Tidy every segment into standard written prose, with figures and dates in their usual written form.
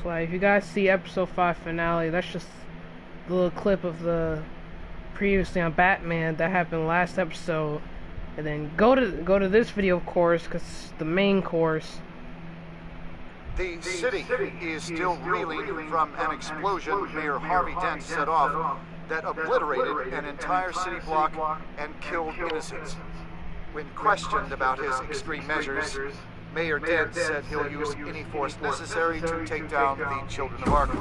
So like, if you guys see episode 5 finale, that's just a little clip of the previously on Batman that happened last episode. And then go to this video, of course, because it's the main course. The city is still reeling from an explosion Mayor Harvey Dent set off that obliterated an entire city block and killed innocents. When questioned about his extreme measures, Mayor Dent said he'll use any force necessary to take down the children of Arkham.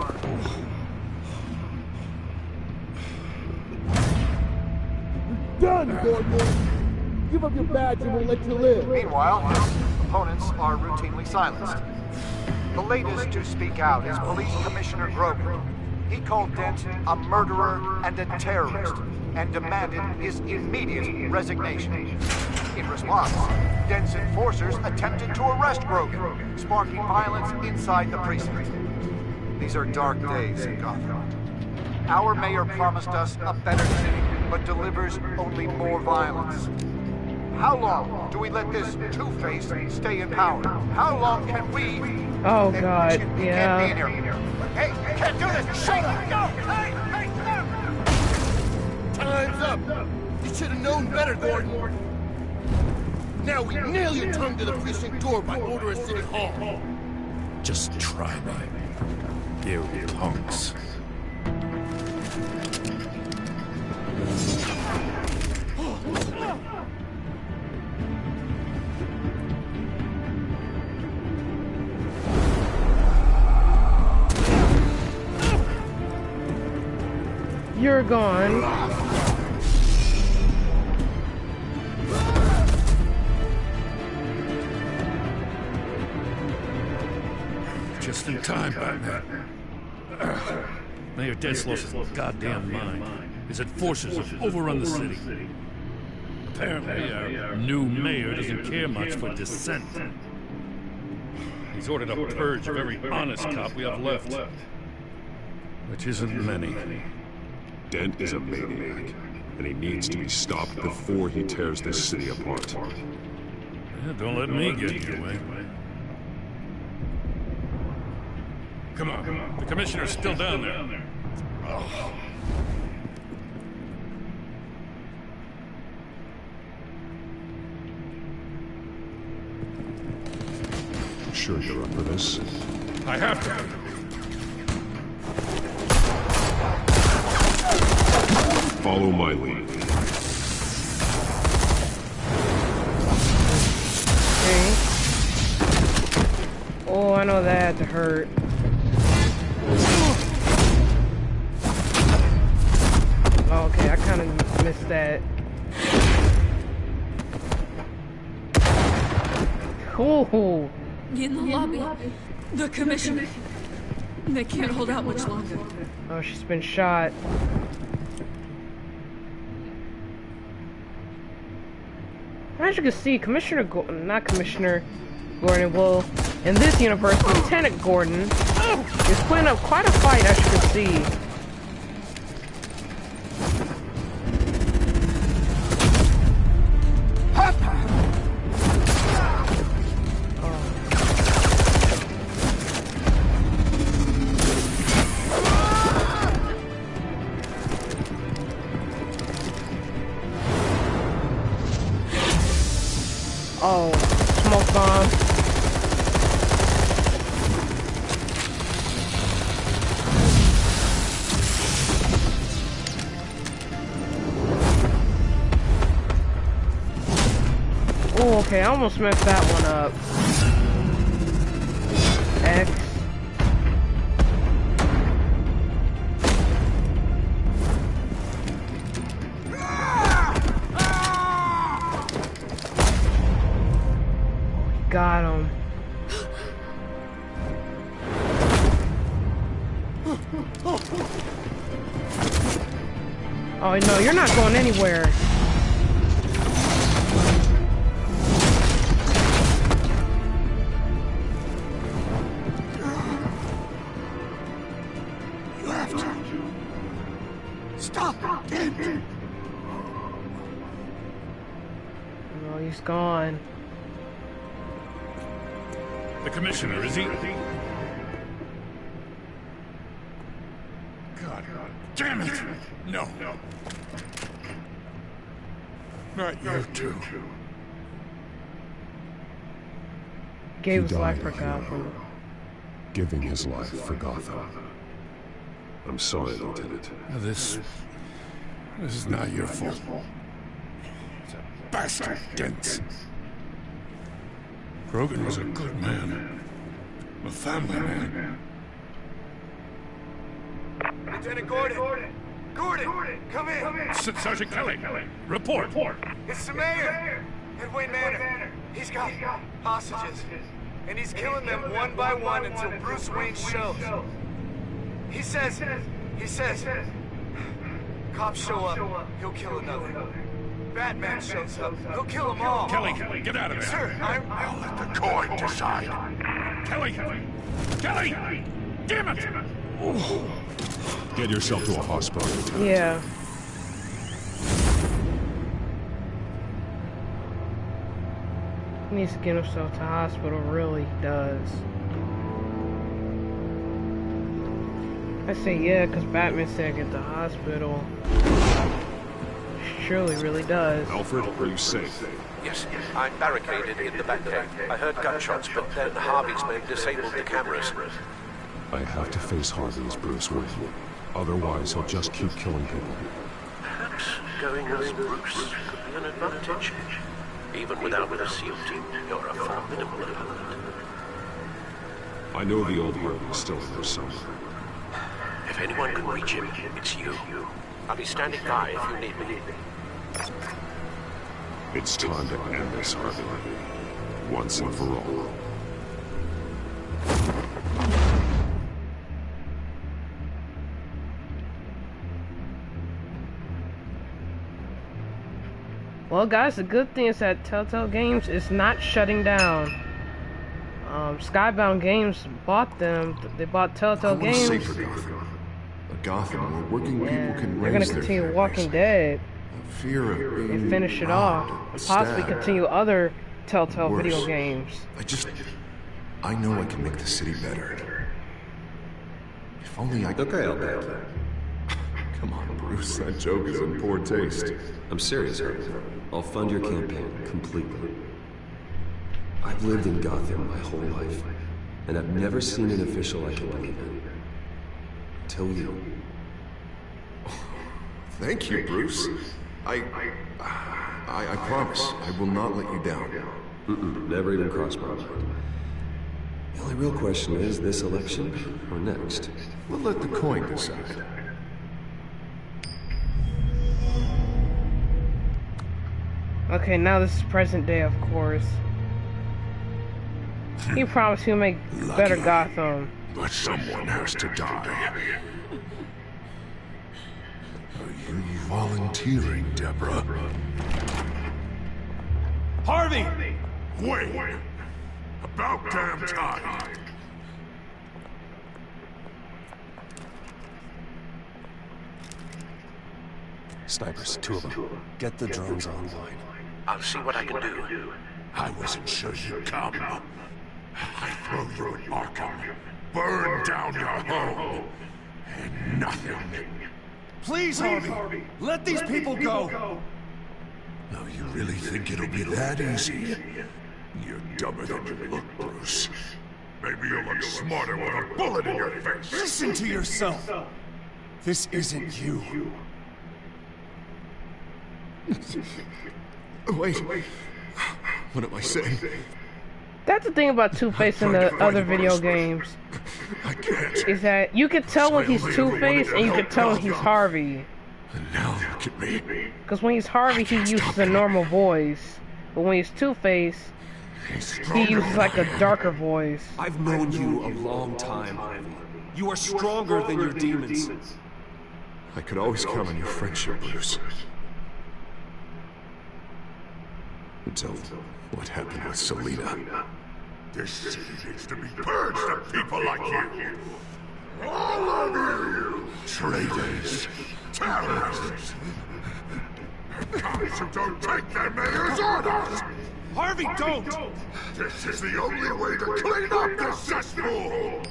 Done, Gordon! Give up your badge and we'll let you live. Meanwhile, his opponents are routinely silenced. The latest to speak out is Police Commissioner Grogan. He called Dent a murderer and a terrorist and demanded his immediate resignation. In response, Dent's enforcers attempted to arrest Grogan, sparking violence inside the precinct. These are dark days in Gotham. Our mayor promised us a better city, but delivers only more violence. How long do we let this two-face stay in power? How long can we... Oh God, he yeah. can't be in here. Hey, you can't do this! Shut up! No! Hey, no! Time's up! You should have known better, Gordon! Now we nail your tongue to the precinct door by order of City Hall! Just try me, you punks. You're gone. Just in time, Batman. Mayor Dent's lost his goddamn mind. His enforcers have overrun the city. Apparently, our new mayor doesn't care much for dissent. He's ordered a purge of every honest cop we have left. Which isn't many. Dent is a maniac, and he needs to be stopped before he tears this city apart. Yeah, don't let me get in your way. Come on, the commissioner's still down there. Oh. Sure you're up for this? I have to. Follow my lead. Okay. Oh, I know that had to hurt. Okay, I kind of missed that. Ooh. In the lobby, the commissioner. They can't hold out much longer. Oh, she's been shot. As you can see, not Commissioner Gordon, well, in this universe, Lieutenant Gordon is putting up quite a fight, as you can see. Oh, smoke bomb. Oh, okay, I almost messed that one up. X. Got him. Oh no, you're not going anywhere. You have to stop him. Oh, he's gone. The commissioner, is he? Damn it! No. Not you two. Gave his He life died for a hero, Gotham. giving his life for Gotham. I'm sorry, Lieutenant. This is not your fault. It's a bastard, Dent. Grogan was a good man. A family man. Lieutenant Gordon! Gordon! Come in! Sergeant Kelly, report. It's the mayor! At Wayne Manor. He's got hostages. And he's killing them one by one until Bruce Wayne shows. He says, cops show up, he'll kill another. Batman shows up, he'll kill them all. Kelly, get out of there. Sir, I'll let the court decide. Kelly! Damn it! Get yourself to a hospital, Lieutenant. Yeah. He needs to get himself to hospital, really does. I say yeah, because Batman said get to the hospital. Surely really does. Alfred, are you safe? Yes, I'm barricaded in the Batcave. I heard gunshots, but then Harvey's men disabled the cameras. I have to face Harvey as Bruce Wayne. Otherwise, he'll just keep killing people. Perhaps going as Bruce could be an advantage. Even without the SEAL team, you're a formidable opponent. I know the old Harvey's still in there somewhere. If anyone can reach him, it's you. I'll be standing by if you need me. It's time to end this, Harvey. Once and for all. Well, guys, the good thing is that Telltale Games is not shutting down. Skybound Games bought them. They bought Telltale Games. Safer Gotham. A Gotham where working people can They're raise gonna their continue families. Walking Dead Fear of being and finish it robbed, off. And possibly stabbed. continue other Telltale Worse. video games. I know I can make the city better. If only I could. Okay, I'll bet. Come on, Bruce, that joke is in poor taste. I'm serious, Harvey. I'll fund your campaign completely. I've lived in Gotham my whole life, and I've never seen an official I can believe in. Until you. Thank you, Bruce. I promise I will not let you down. Never even crossed my mind. The only real question is this election or next? We'll let the coin decide. Okay, now this is present day, of course. He promised he'll make better Gotham. But someone has to die. Are you volunteering, Deborah? Harvey! Wait! About damn time! Snipers, two of them. Get the drones online. I'll see what I can do. I wasn't sure you'd come. I throw you in Arkham, burn down your home, and nothing. Please, Harvey, let these people go. No, you really think it'll be that easy? You're dumber than you look, Bruce. Maybe you'll look smarter with a bullet in your face. Listen to yourself. This isn't you. Wait. What am I saying? That's the thing about Two-Face in the other video games. I can't. Is that you can tell when he's Two-Face and you can tell when he's Harvey. And now look at me. Because when he's Harvey, he uses a normal voice. But when he's Two-Face, he uses like a darker voice. I've known you a long time, Harvey. You are stronger than your demons. I could always count on your friendship, Bruce. Until what happened with Selina. This city needs to be purged of people like you. All of you! Traitors, terrorists, cops who don't take their mayor's orders! Harvey, don't! This is the only way to clean up this cesspool!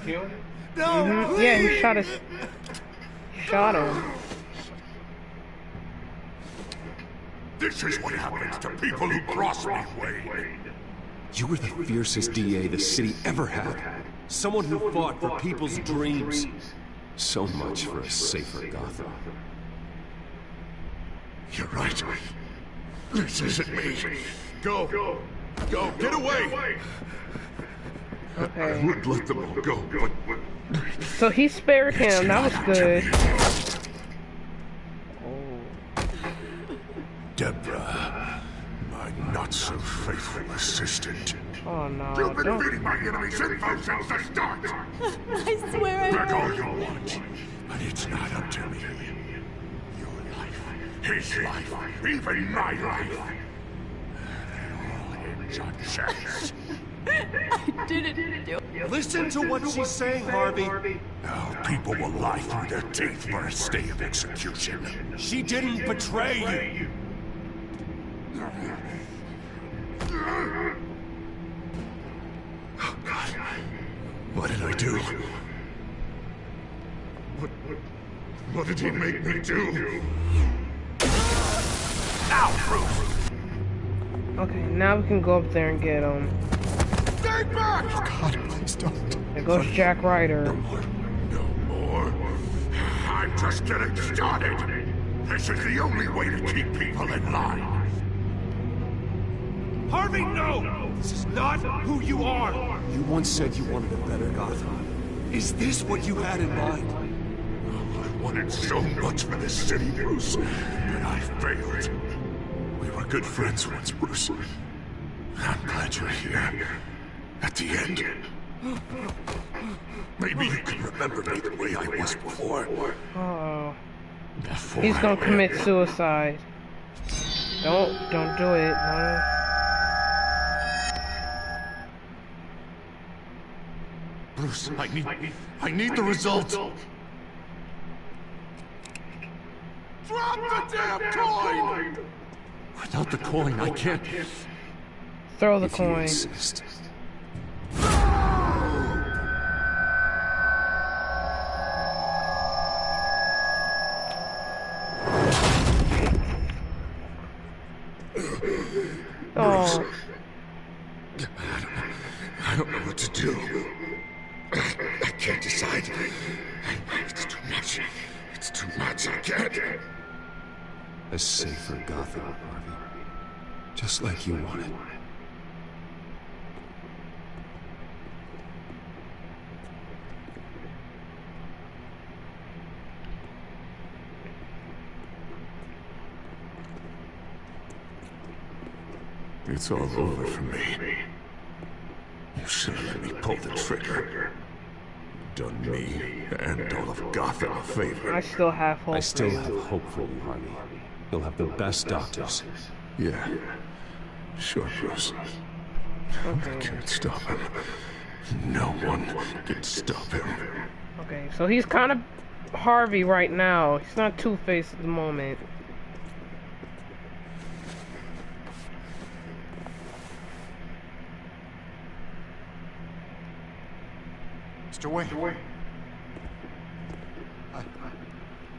No, Yeah, he shot his. Shot him. This is what happens to people who cross me, Wayne. You were the fiercest DA the city ever had. Someone who fought for people's dreams. So much for a safer Gotham. You're right. This isn't me. Go. Go. Get away. I Okay. would let them all go, but... So he spared him. That was good. Deborah, my not-so-faithful assistant. Oh no. You've been Don't. feeding my enemies info since the start! I swear I Beg all you want, but it's not up to me. Your life, his life, even my life. They're all hinge on chance. I didn't do it. Listen to what she's saying, Harvey. Now people will lie through their teeth for a stay of execution. She didn't betray you. Oh, God. What did I do? What did he make me do? Now, Bruce! Okay, now we can go up there and get him. Stay back! God, please don't. There goes Jack Ryder. No more. I'm just getting started. This is the only way to keep people in line. Harvey, no! This is not who you are! You once said you wanted a better Gotham. Is this what you had in mind? I wanted so much for this city, Bruce, but I failed. We were good friends once, Bruce. I'm glad you're here. At the end. Maybe you can remember me the way I was before. Oh. Before He's gonna I commit went. suicide. Don't do it. No. Bruce, I need the result. Drop the damn coin! Without the coin, I can't. Throw the If you coin. insist. Oh. I don't know what to do. I can't decide. It's too much. It's too much. I can't. A safer Gotham, Harvey. Just like you wanted. It's all over for me. You should have let me pull the trigger. Done me and all of Gotham a favor. I still have hope. I still for you. have hope for you, Harvey. You'll have the best doctors. Yeah. Sure, Bruce. I can't stop him. No one can stop him. Okay, so he's kind of Harvey right now. He's not Two-Face at the moment. Mr. Wayne.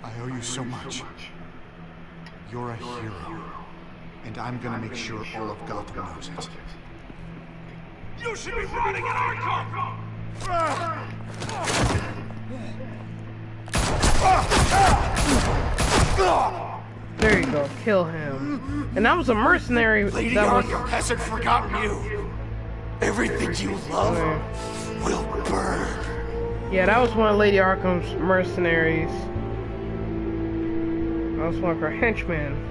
I owe you so much. You're a hero. And I'm gonna make sure all of Gotham knows it. You should be riding in our car! There you go, kill him. And that was a mercenary. Lady That was. Arkham hasn't forgotten you. Everything you love will burn. Yeah, that was one of Lady Arkham's mercenaries. That was one of her henchmen.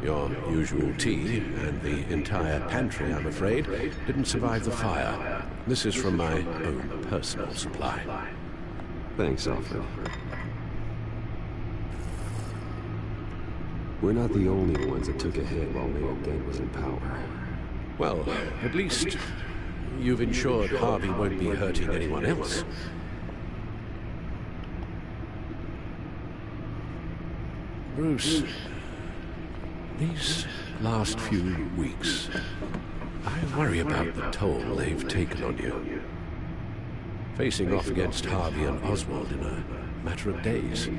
Your usual tea and the entire pantry, I'm afraid, didn't survive the fire. This is from my own personal supply. Thanks, Alfred. We're not the only ones that took a hit while Mayor Dent was in power. Well, at least you've ensured Harvey won't be hurting anyone else. Bruce, these last few weeks, I worry about the toll they've taken on you. Facing off against Harvey and Oswald in a matter of days.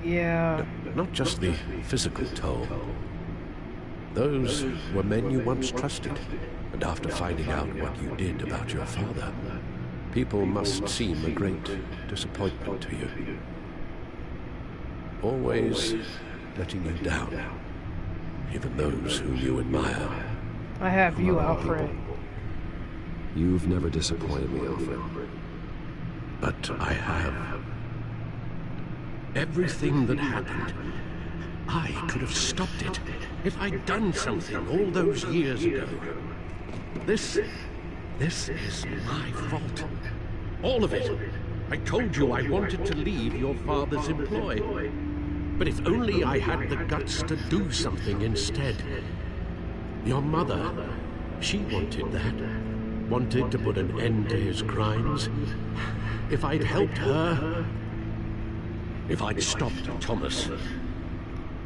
Yeah. Not just the physical toll. Those were men you once trusted, and after finding out what you did about your father, people must seem a great disappointment to you. Always letting you down, even those whom you admire. I have you, Alfred. You've never disappointed me, Alfred. But I have. Everything that happened, I could have stopped it if I'd done something all those years ago. This is my fault. All of it. I told you I wanted to leave your father's employ. But if only I had the guts to do something instead. Your mother, she wanted that. Wanted to put an end to his crimes. If I'd helped her, if I'd stopped Thomas,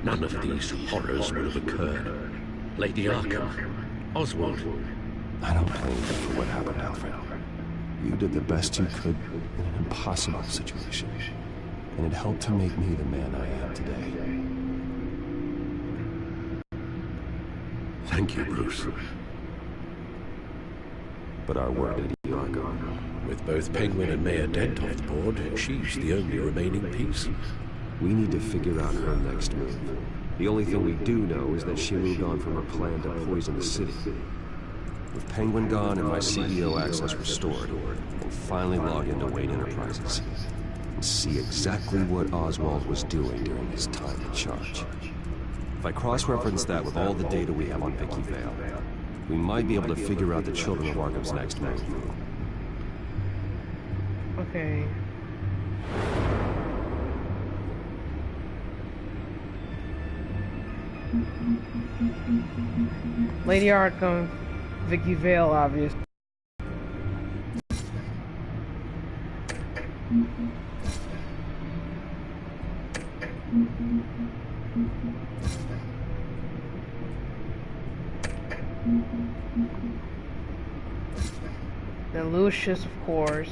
none of these horrors would have occurred. Lady Arkham, Oswald. I don't blame you for what happened, Alfred. You did the best you could in an impossible situation. And it helped to make me the man I am today. Thank you, Bruce. But our work at Arkham. With both Penguin and Mayor Dent off the board, she's the only remaining piece. We need to figure out her next move. The only thing we do know is that she moved on from her plan to poison the city. With Penguin gone and my CEO access restored, we'll finally log into Wayne Enterprises and see exactly what Oswald was doing during his time in charge. If I cross-reference that with all the data we have on Vicky Vale, we might be able to figure out the Children of Arkham's next move. Okay. Lady Arkham, Vicky Vale, obviously. Then Lucius, of course.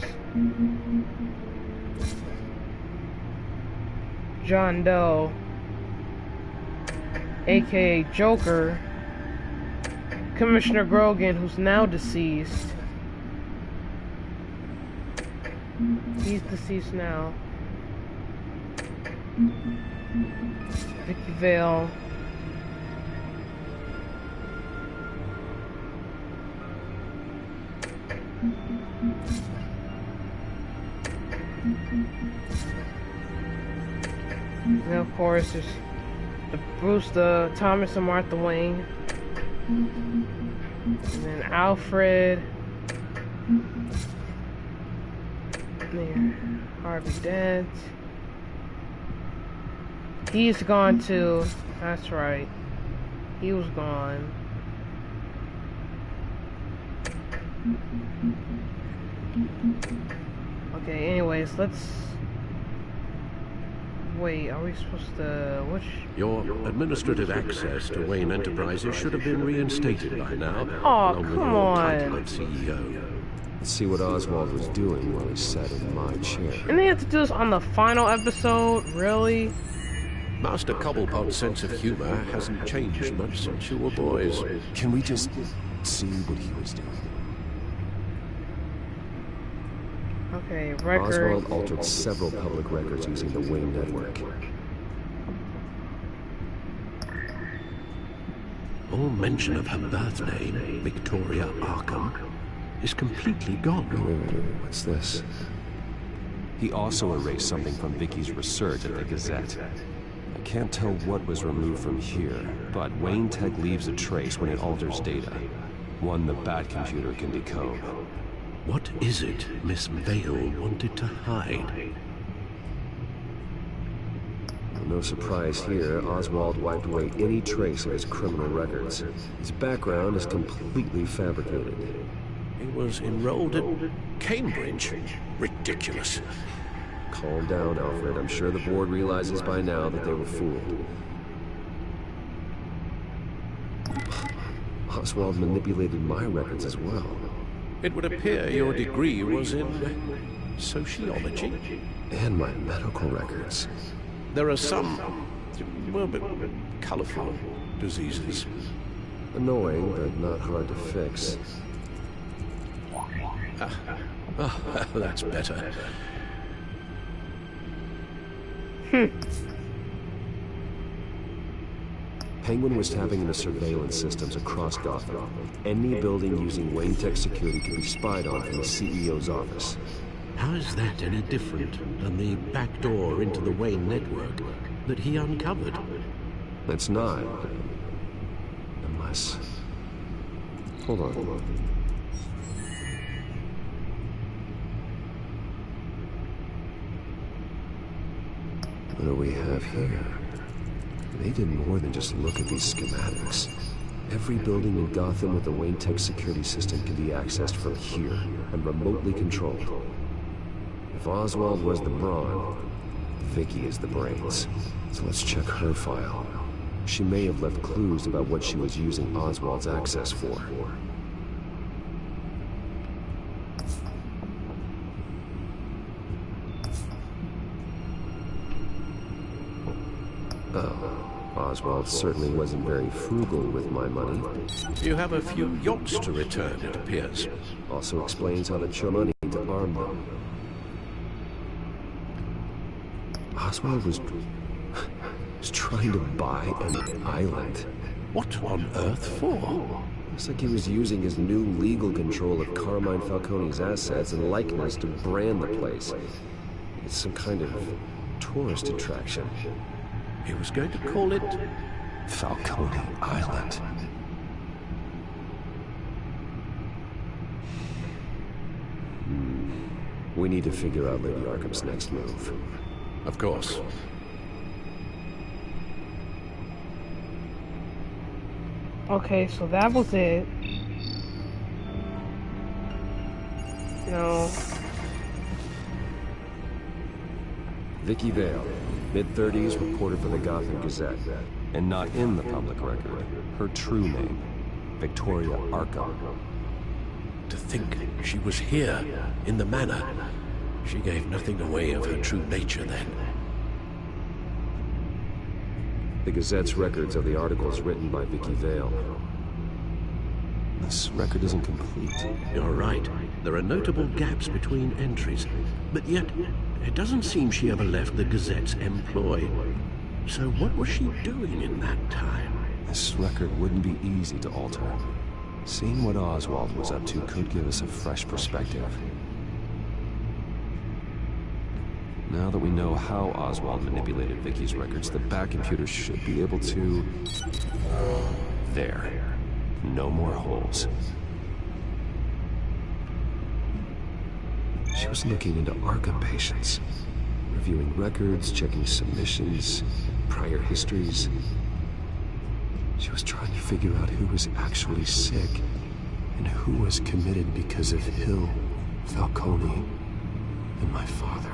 John Doe, aka Joker. Commissioner Grogan, who's now deceased. He's deceased now. Vicky Vale. And of course, there's the Bruce, the Thomas and Martha Wayne. And then Alfred. There. Harvey Dent. He's gone too. That's right. He was gone. Okay, anyways, let's... Wait, are we supposed to... Which... Your administrative access to Wayne Enterprises should have been reinstated by now. Oh, along with come your on. title of CEO. Let's see what Oswald was doing while he sat in my chair. And they have to do this on the final episode? Really? Master Cobblepot's sense of humor hasn't changed much since you were boys. Can we just see what he was doing? Okay, records. Oswald altered several public records using the Wayne network. All mention of her birth name, Victoria Arkham, is completely gone. Wait, what's this? He also erased something from Vicky's research at the Gazette. I Can't tell what was removed from here, but Wayne Tech leaves a trace when it alters data. One the Bat computer can decode. What is it Miss Vale wanted to hide? No surprise here, Oswald wiped away any trace of his criminal records. His background is completely fabricated. He was enrolled at Cambridge. Ridiculous. Calm down, Alfred. I'm sure the board realizes by now that they were fooled. Oswald manipulated my records as well. It would appear your degree was in sociology. And my medical records. There are some, well, but colorful diseases. Annoying, but not hard to fix. That's better. Penguin was tapping into surveillance systems across Gotham. Any building using Wayne Tech security could be spied on from the CEO's office. How is that any different than the back door into the Wayne network that he uncovered? It's not. Unless... Hold on. What do we have here? They did more than just look at these schematics. Every building in Gotham with the Wayne Tech security system can be accessed from here and remotely controlled. If Oswald was the brawn, Vicky is the brains. So let's check her file. She may have left clues about what she was using Oswald's access for. Oh, Oswald certainly wasn't very frugal with my money. You have a few yachts to return, it appears. Also explains how to chum money to arm them. Oswald was trying to buy an island. What on earth for? Looks like he was using his new legal control of Carmine Falcone's assets and likeness to brand the place. It's some kind of tourist attraction. He was going to call it Falcone Island. We need to figure out Lady Arkham's next move. Of course. Okay, so that was it. No. Vicky Vale, mid-30s, reporter for the Gotham Gazette. And not in the public record. Her true name, Victoria Arkham. To think she was here, in the manor. She gave nothing away of her true nature then. The Gazette's records are the articles written by Vicky Vale. This record isn't complete. You're right. There are notable gaps between entries. But yet, it doesn't seem she ever left the Gazette's employ. So what was she doing in that time? This record wouldn't be easy to alter. Seeing what Oswald was up to could give us a fresh perspective. Now that we know how Oswald manipulated Vicky's records, the Bat computer should be able to... There. No more holes. She was looking into Arkham patients. Reviewing records, checking submissions, prior histories. She was trying to figure out who was actually sick and who was committed because of Hill, Falcone, and my father.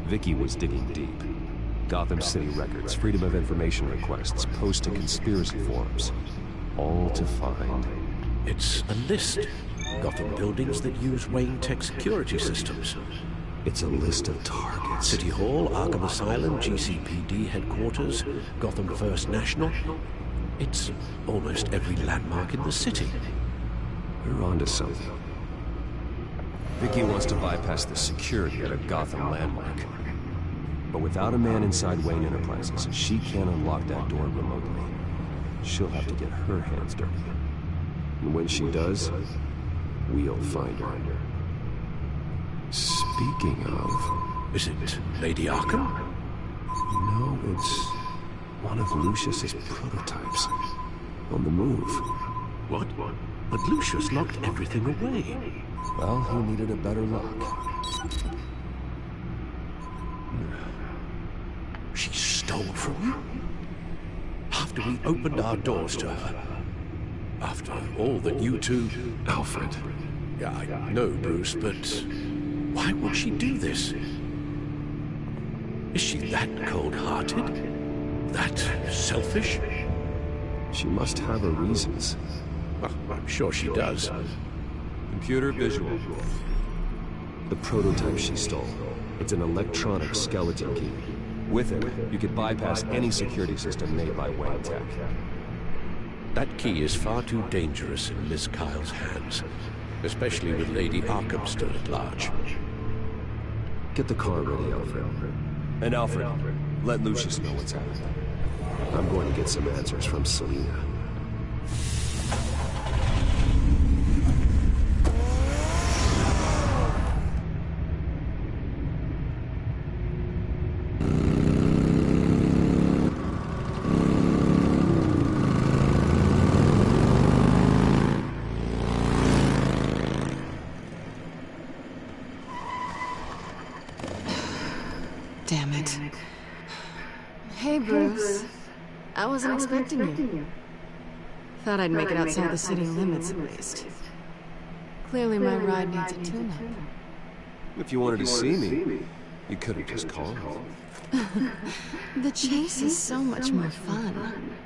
Vicky was digging deep. Gotham City records, Freedom of Information requests, posts to conspiracy forums. All to find... It's a list. Gotham buildings that use Wayne Tech security systems. It's a list of targets. City Hall, Arkham Asylum, GCPD headquarters, Gotham First National. It's almost every landmark in the city. We're onto something. Vicky wants to bypass the security at a Gotham landmark. But without a man inside Wayne Enterprises, she can't unlock that door remotely. She'll have to get her hands dirty. And when she does, we'll find her. Speaking of... Is it Lady Arkham? No, it's one of Lucius's prototypes. On the move. What? But Lucius locked everything away. Well, he needed a better lock. She stole from you? After we opened our doors to her? After all that you two... Alfred. Yeah, I know, Bruce, but why would she do this? Is she that cold-hearted? That selfish? She must have her reasons. Well, I'm sure she does. Computer visual. The prototype she stole. It's an electronic skeleton key. With it, you could bypass any security system made by Wayne Tech. That key is far too dangerous in Miss Kyle's hands, especially with Lady Arkham still at large. Get the car ready, Alfred. And Alfred, let Lucius know what's happened. I'm going to get some answers from Selina. Damn it. Hey, Bruce. I wasn't expecting you. Thought I'd make it outside the city limits at least. Clearly my ride needs a tune-up. If you wanted to see me, you could have just called. The chase is so much more fun.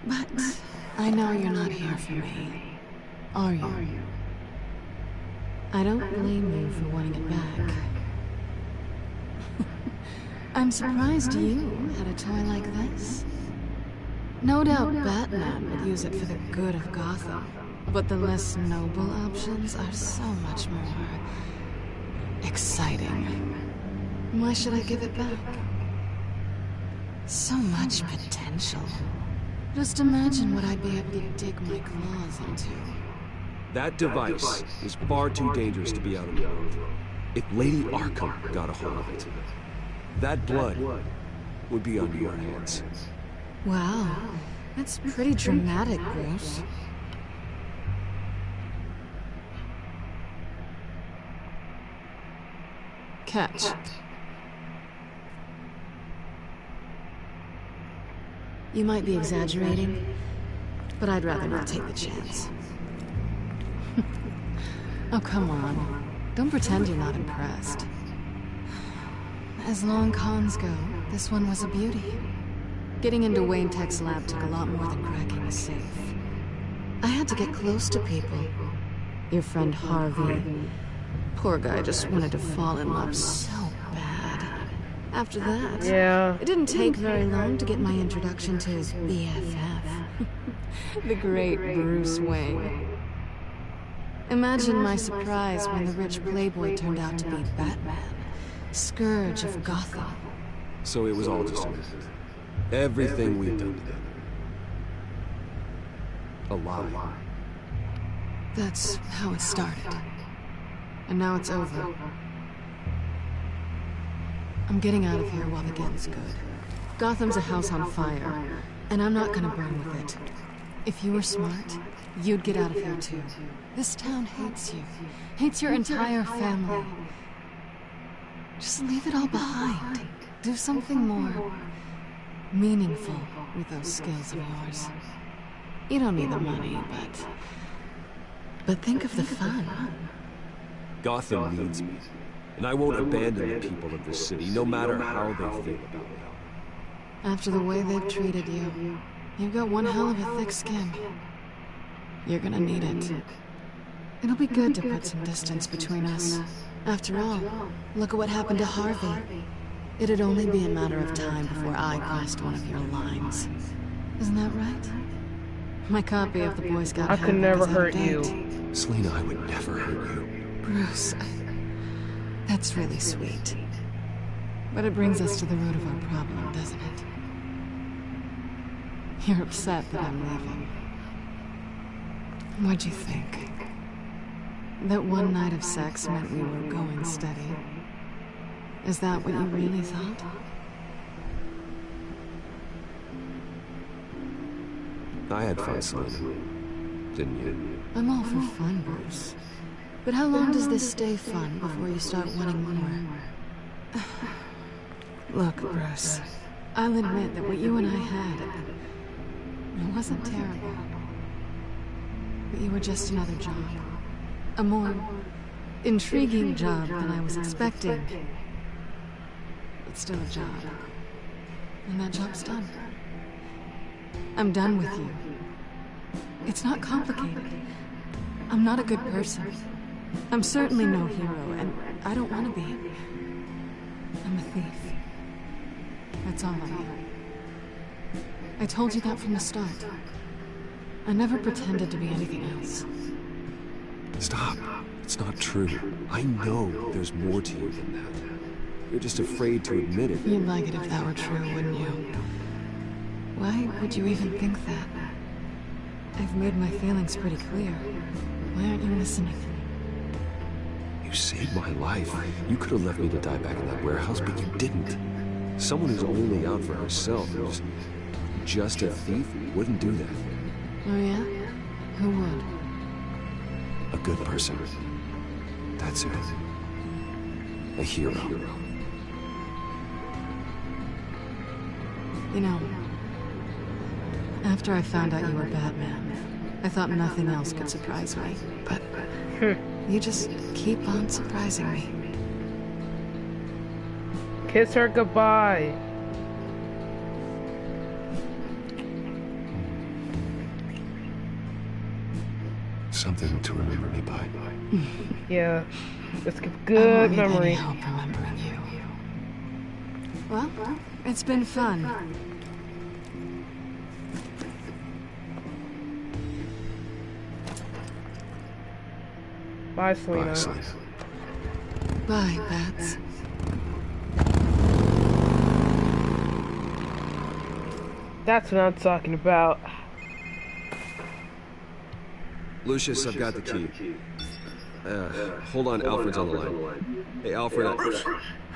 But I know you're not here for me. Are you? I don't blame you for wanting it back. I'm surprised you had a toy like this. No doubt Batman would use it for the good of Gotham, but the less noble options are so much more exciting. Why should I give it back? So much potential. Just imagine what I'd be able to dig my claws into. That device is far too dangerous to be out in the world. If Lady Arkham got a hold of it, that blood would be on your hands. Wow, that's pretty dramatic, Bruce. Catch. You might be exaggerating, but I'd rather not take the chance. Oh, come on. Don't pretend you're not impressed. As long cons go, this one was a beauty. Getting into Wayne Tech's lab took a lot more than cracking a safe. I had to get close to people. Your friend Harvey. Poor guy just wanted to fall in love so bad. After that, it didn't take very long to get my introduction to his BFF. The great Bruce Wayne. Imagine my surprise when the rich playboy turned out to be Batman, Scourge of Gotham. So it was all just a myth. Everything we've done together. A lie. That's how it started. And now it's over. I'm getting out of here while the getting's good. Gotham's a house on fire, and I'm not gonna burn with it. If you were smart, you'd get out of here too. This town hates you. Hates your entire family. Just leave it all behind. Do something more meaningful with those skills of yours. You don't need the money, but think of the fun. Gotham needs me, and I won't abandon the people of this city, no matter how they feel about me. After the way they've treated you, you've got one hell of a thick skin. You're gonna need it. It'll be good to put some distance between us. After all, look at what happened to Harvey. It'd only be a matter of time before I crossed one of your lines. Isn't that right? My copy of the Boy Scout I could never hurt you. Selina, I would never hurt you. Bruce, that's really sweet. But it brings us to the root of our problem, doesn't it? You're upset that I'm leaving. What'd you think? That one night of sex meant we were going steady. Is that what you really thought? I had fun, Selena. Didn't you? I'm all for fun, Bruce. But how long does this stay fun before you start wanting more? Look, Bruce, I'll admit that what you and I had, it wasn't terrible. But you were just another job. A more intriguing job than I was expecting. But still a job. And that job's done. I'm done with you. It's not complicated. I'm not a good person. I'm certainly no hero, and I don't want to be. I'm a thief. That's all I am. I told you that from the start. I never pretended to be anything else. Stop. It's not true. I know there's more to you than that. You're just afraid to admit it. You'd like it if that were true, wouldn't you? Why would you even think that? I've made my feelings pretty clear. Why aren't you listening? You saved my life. You could have left me to die back in that warehouse, but you didn't. Someone who's only out for herself, who's just a thief, wouldn't do that. Oh yeah? Who would? A good person. That's it. A hero. You know, after I found out you were Batman, I thought nothing else could surprise me. But you just keep on surprising me. Kiss her goodbye. Something to remember me by. Yeah, it's a good memory. I won't need any help remembering you. Well, it's been fun. Bye, Selena. Bye, Selena. Bye, Bats. That's what I'm talking about. Lucius, I've got the key. Hold on, Alfred's on the line. Hey, Alfred. Bruce,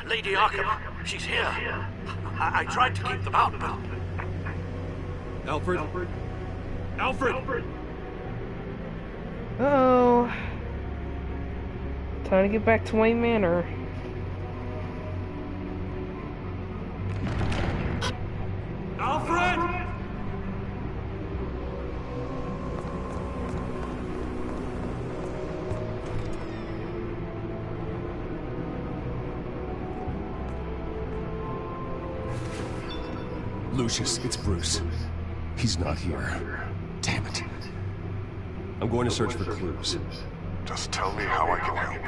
Lady Arkham, she's here. I tried to keep them out, but... Alfred? Alfred! Uh-oh. Time to get back to Wayne Manor. Alfred! Lucius, it's Bruce. He's not here. Damn it. I'm going to search for clues. Just tell me how I can help.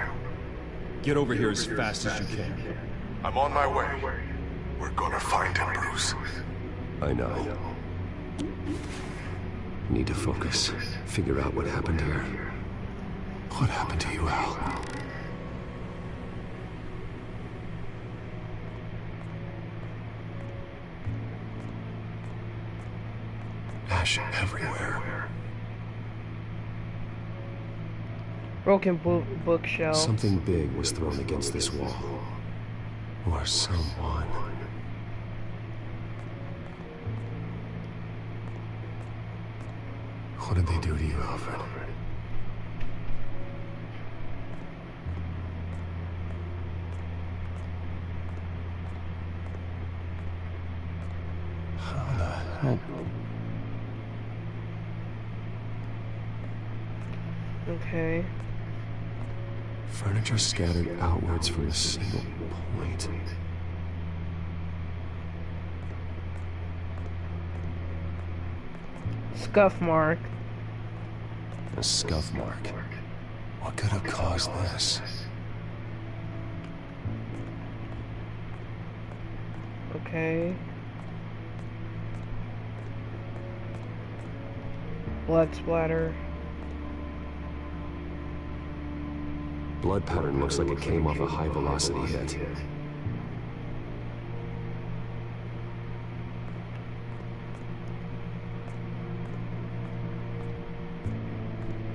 Get over here as fast as you can. I'm on my way. We're gonna find him, Bruce. I know. Need to focus. Figure out what happened here. What happened to you, Al? Ash everywhere. Broken bookshelf. Something big was thrown against this wall. Or someone. What did they do to you, Alfred? How the hell? Okay. Furniture scattered outwards from a single point. Scuff mark. A scuff mark. What could have caused this? Okay. Blood splatter. Blood pattern looks like it came off a high-velocity hit.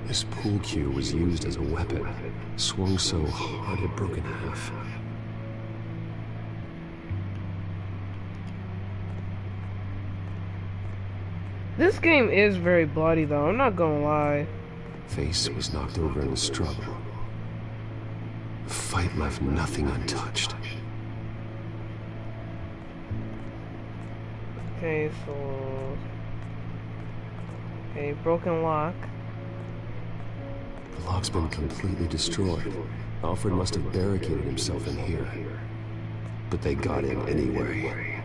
This pool cue was used as a weapon, swung so hard it broke in half. This game is very bloody though, I'm not gonna lie. Face was knocked over in the struggle. The fight left nothing untouched. Okay, so... Okay, broken lock. The lock's been completely destroyed. Alfred must have barricaded himself in here. But they got in anyway.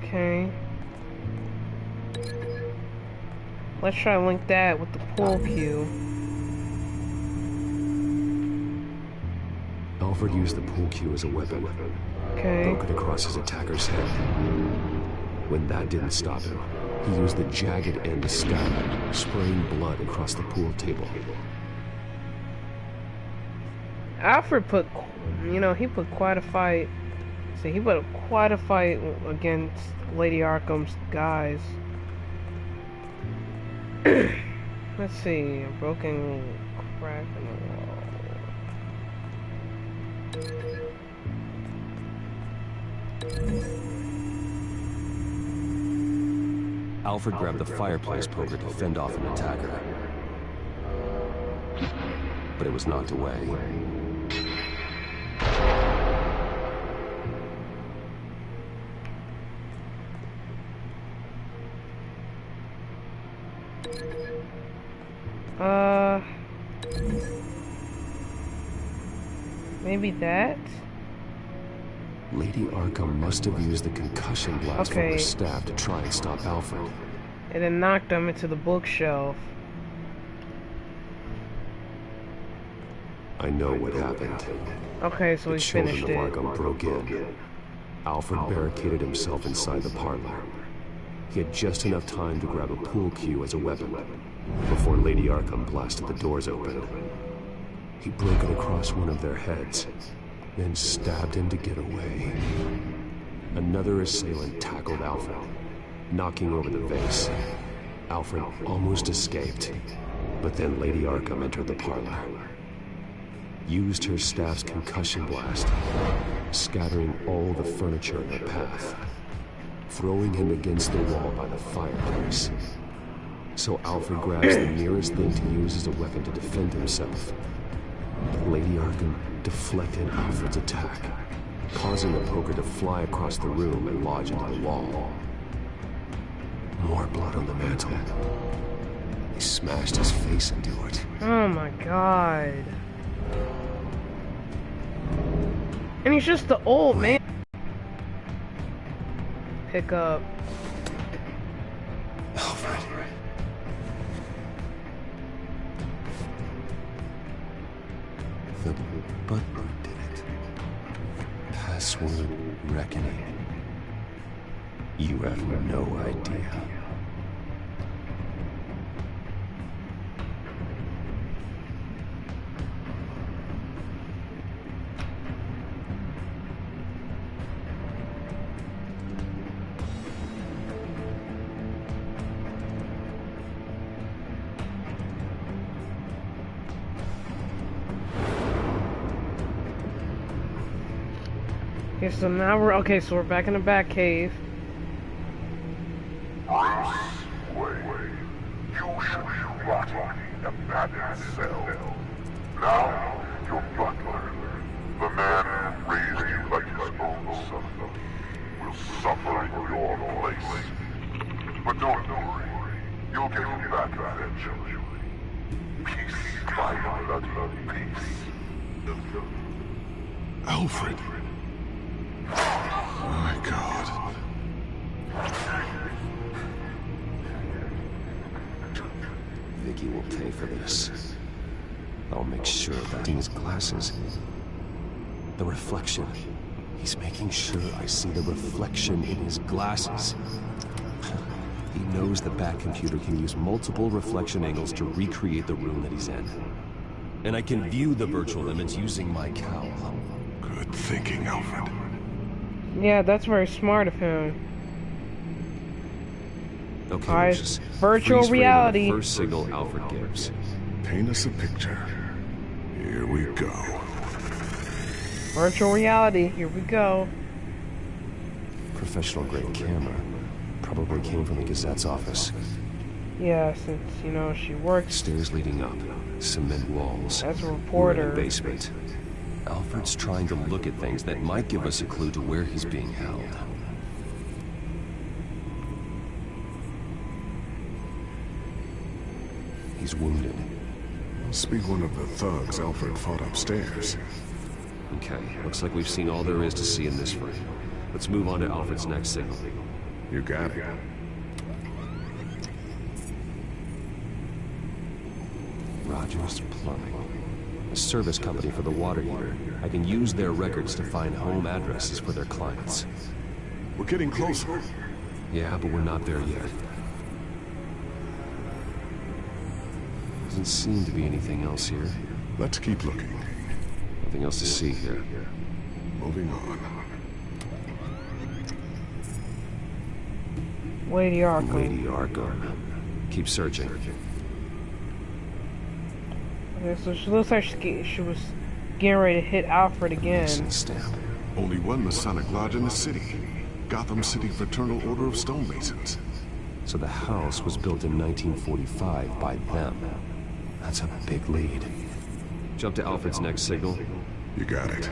Okay. Let's try to link that with the pool cue. Alfred used the pool cue as a weapon. Okay. Broke it across his attacker's head. When that didn't stop him, he used the jagged end to stab, spraying blood across the pool table. Alfred put, you know, he put quite a fight. See, he put quite a fight against Lady Arkham's guys. Let's see, a broken crack in the wall. Alfred grabbed the fireplace poker to fend off an attacker. But it was knocked away. Maybe that? Lady Arkham must have used the concussion blast from her staff to try and stop Alfred. And then knocked him into the bookshelf. I know what happened. Okay, so he finished it. The children of Arkham broke in. Alfred barricaded himself inside the parlor. He had just enough time to grab a pool cue as a weapon before Lady Arkham blasted the doors open. He broke it across one of their heads, then stabbed him to get away. Another assailant tackled Alfred, knocking over the vase. Alfred almost escaped, but then Lady Arkham entered the parlor. Used her staff's concussion blast, scattering all the furniture in her path, throwing him against the wall by the fireplace. So Alfred grabs the nearest thing to use as a weapon to defend himself. Lady Arkham deflected Alfred's attack, causing the poker to fly across the room and lodge into the wall. More blood on the mantel. He smashed his face into it. Oh my god. And he's just the old man. Pick up. Alfred. The butler did it. Password reckoning. You have no idea. Okay, so now we're back in the back cave. Bruce Wayne, you should be rotting in a abandoned cell. Now, your butler, the man who raised you like his own son, will suffer in your place. But don't worry, you'll get him back eventually. Peace, my bloody peace. Alfred. Oh my God. Vicky will pay for this. I'll make sure that in his glasses, the reflection. He's making sure I see the reflection in his glasses. He knows the Batcomputer can use multiple reflection angles to recreate the room that he's in. And I can view the virtual image using my cowl. Good thinking, Alfred. Yeah, that's very smart of him. Okay, Alright, Lucius. virtual Freeze frame on reality. the first signal Alfred gives. Paint us a picture. Here we go. Virtual reality, here we go. Professional grade camera. Probably came from the Gazette's office. Yeah, since, you know, she works Stairs leading up. Cement walls. as a We're in reporter. a basement. Alfred's trying to look at things that might give us a clue to where he's being held. He's wounded. Must be one of the thugs Alfred fought upstairs. Okay, looks like we've seen all there is to see in this frame. Let's move on to Alfred's next signal. You got it. Rogers Plumbing. A service company for the water heater. I can use their records to find home addresses for their clients. We're getting closer. Yeah, but we're not there yet. Doesn't seem to be anything else here. Let's keep looking. Nothing else to see here. Moving on. Lady Arkham. Lady Arkham. Keep searching. Okay, so she looks like she was getting ready to hit Alfred again. Mason stamp. Only one Masonic lodge in the city. Gotham City Fraternal Order of Stonemasons. So the house was built in 1945 by them. That's a big lead. Jump to Alfred's next signal. You got it.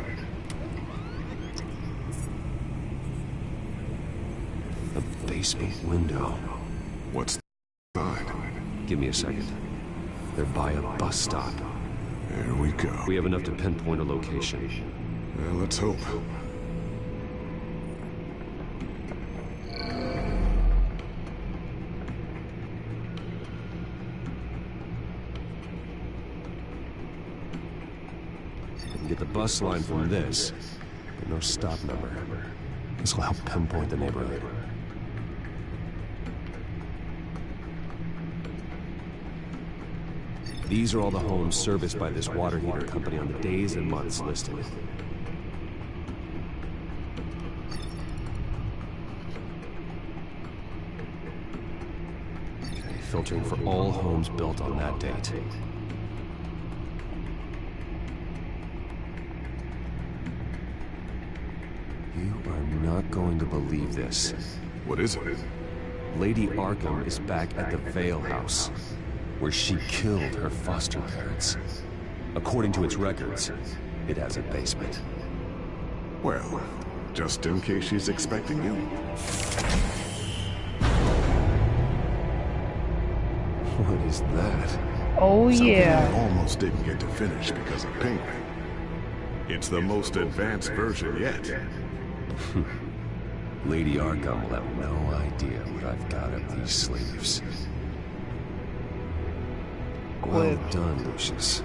The basement window. What's inside? Give me a second. They're by a bus stop. There we go. We have enough to pinpoint a location. Well, let's hope. We can get the bus line from this, but no stop number. This will help pinpoint the neighborhood. These are all the homes serviced by this water heater company on the days and months listed. Okay, filtering for all homes built on that date. You are not going to believe this. What is it? Lady Arkham is back at the Vale House, where she killed her foster parents. According to its records, it has a basement. Well, just in case she's expecting you. What is that? Oh Something yeah. I almost didn't get to finish because of Penguin. It's the most advanced version yet. Lady Arkham will have no idea what I've got up these sleeves. Well done, Lucius.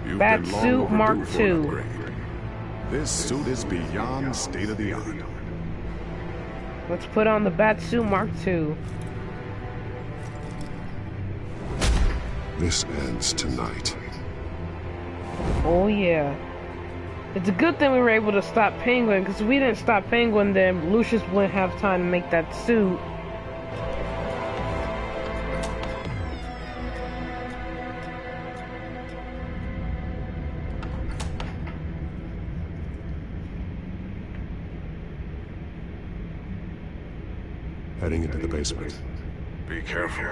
You've Bat been long suit overdue Mark for an II. upgrade. This suit is beyond state-of-the-art. Let's put on the Batsuit Mark II. This ends tonight. Oh yeah. It's a good thing we were able to stop Penguin, because if we didn't stop Penguin, then Lucius wouldn't have time to make that suit. Heading into the basement. Be careful.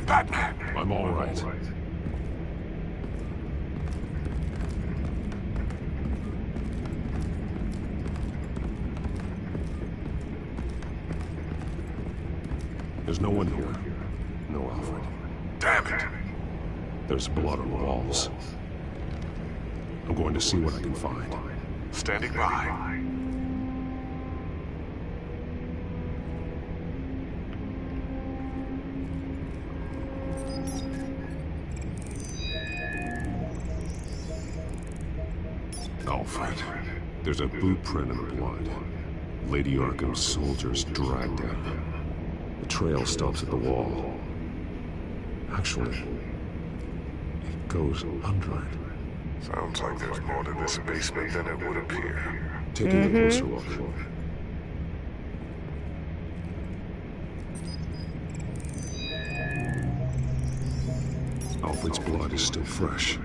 Batman! I'm all right. There's no one here. No Alfred. Damn it! There's blood on the walls. I'm going to see what I can find. Standing by. Alfred. There's a boot print in the blood. Lady Arkham's soldiers dragged him. The trail stops at the wall. Actually, it goes under it. Sounds like there's more to this basement than it would appear. Taking a closer look. Alfred's blood is still fresh.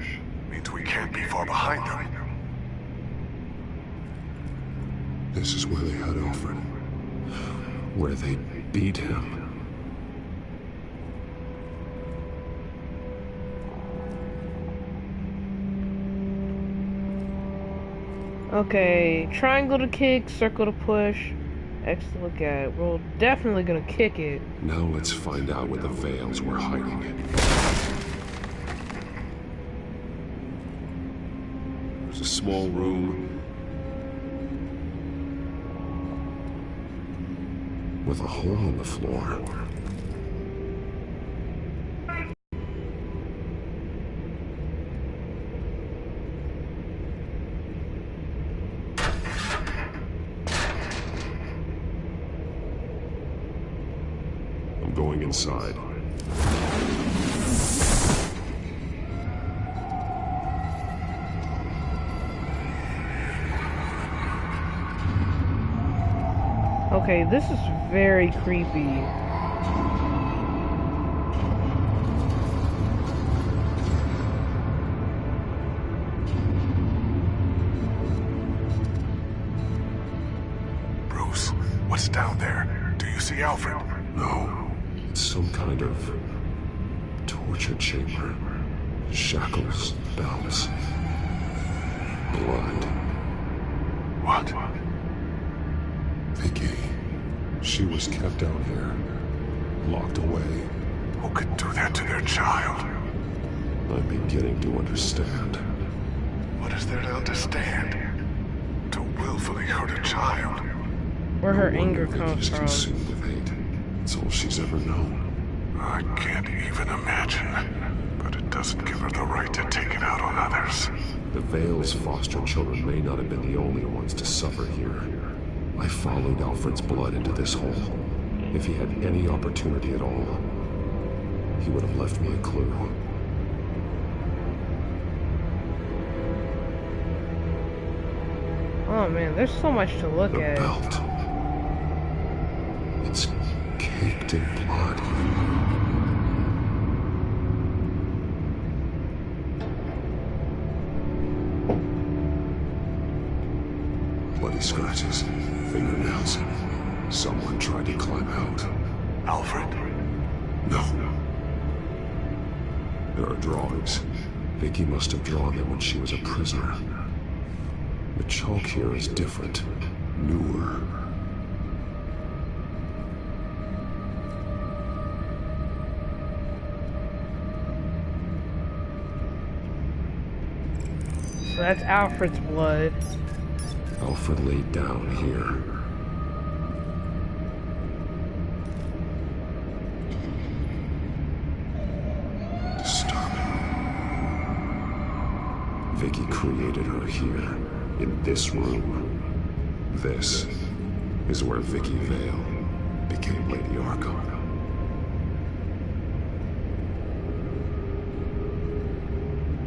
Means we can't be far behind them. This is where they had Alfred. Where they beat him. Okay, triangle to kick, circle to push, X to look at. We're definitely gonna kick it. Now let's find out where the Veils were hiding. There's a small room with a hole in the floor. I'm going inside. Okay, this is very creepy. Bruce, what's down there? Do you see Alfred? No. It's some kind of torture chamber. Shackles, bells, blood. What? Vicky. She was kept down here, locked away. Who could do that to their child? I'm beginning to understand. What is there to understand? To willfully hurt a child? Where her No wonder anger comes Vicky's from. consumed with hate. It's all she's ever known. I can't even imagine. But it doesn't give her the right to take it out on others. The Veil's foster children may not have been the only ones to suffer here. I followed Alfred's blood into this hole. If he had any opportunity at all, he would have left me a clue. Oh man, there's so much to look The at. belt. It's caked in blood. Bloody scratches, fingernails. Someone tried to climb out. Alfred? No. There are drawings. Vicky must have drawn them when she was a prisoner. The chalk here is different, newer. So that's Alfred's blood. Alfred laid down here. Disturbing. Vicky created her here, in this room. This is where Vicky Vale became Lady Arkham.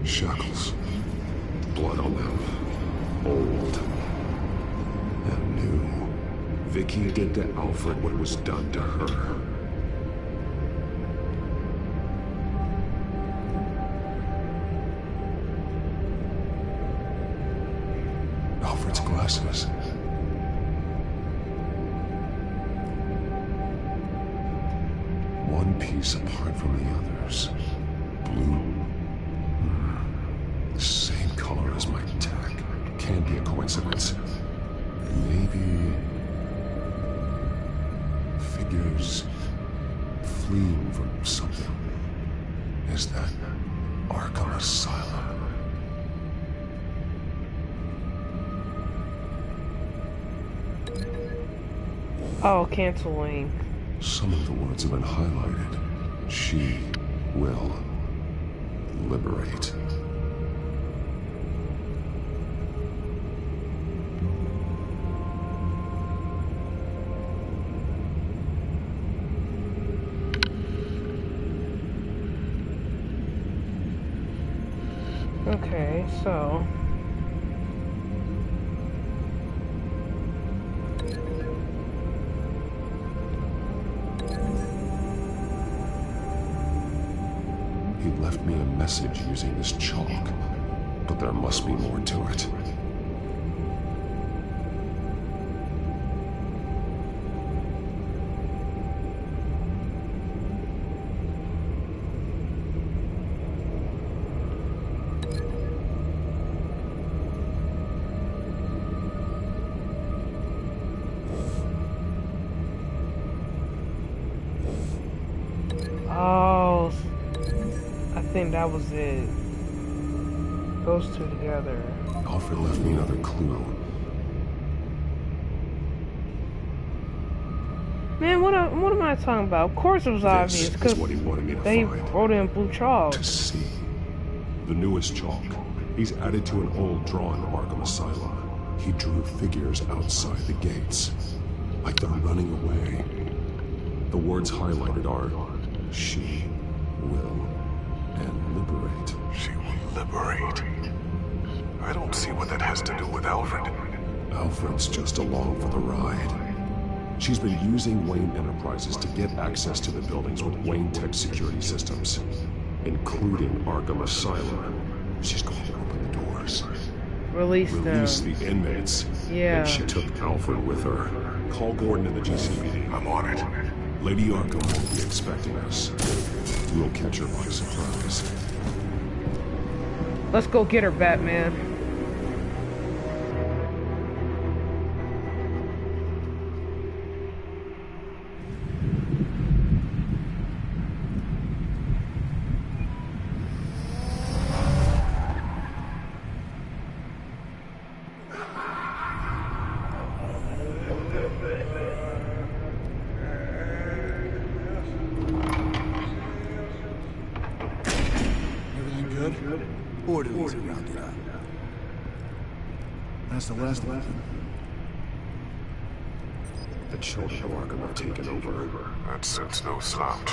Shackles. Blood on them. Old. And new. Vicky did to Alfred what was done to her. Alfred's glasses. One piece apart from the others. Blue. The same color as my tech. Can't be a coincidence. Maybe figures fleeing from something. Is that Arkham Asylum? Oh, canceling. Some of the words have been highlighted. She will liberate. Okay, so... He left me a message using this chalk, but there must be more to it. Oh, I think that was it. Those two together. Alfred left me another clue. Man, what am I talking about? Of course it was obvious, This because is what he wanted me to they find. wrote it in blue chalk. To see. The newest chalk. He's added to an old drawing of Arkham Asylum. He drew figures outside the gates, like they're running away. The words highlighted are, she will, and liberate. She will liberate. I don't see what that has to do with Alfred. Alfred's just along for the ride. She's been using Wayne Enterprises to get access to the buildings with Wayne Tech security systems, including Arkham Asylum. She's going to open the doors. Release them. The inmates. Yeah. And she took Alfred with her. Call Gordon and the GCPD. I'm on it. Lady Arkham won't be expecting us. We'll catch her by surprise. Let's go get her, Batman. Orderlies are rounded up. That's the last of them. The children of Arkham have taken over. That suits no slouch.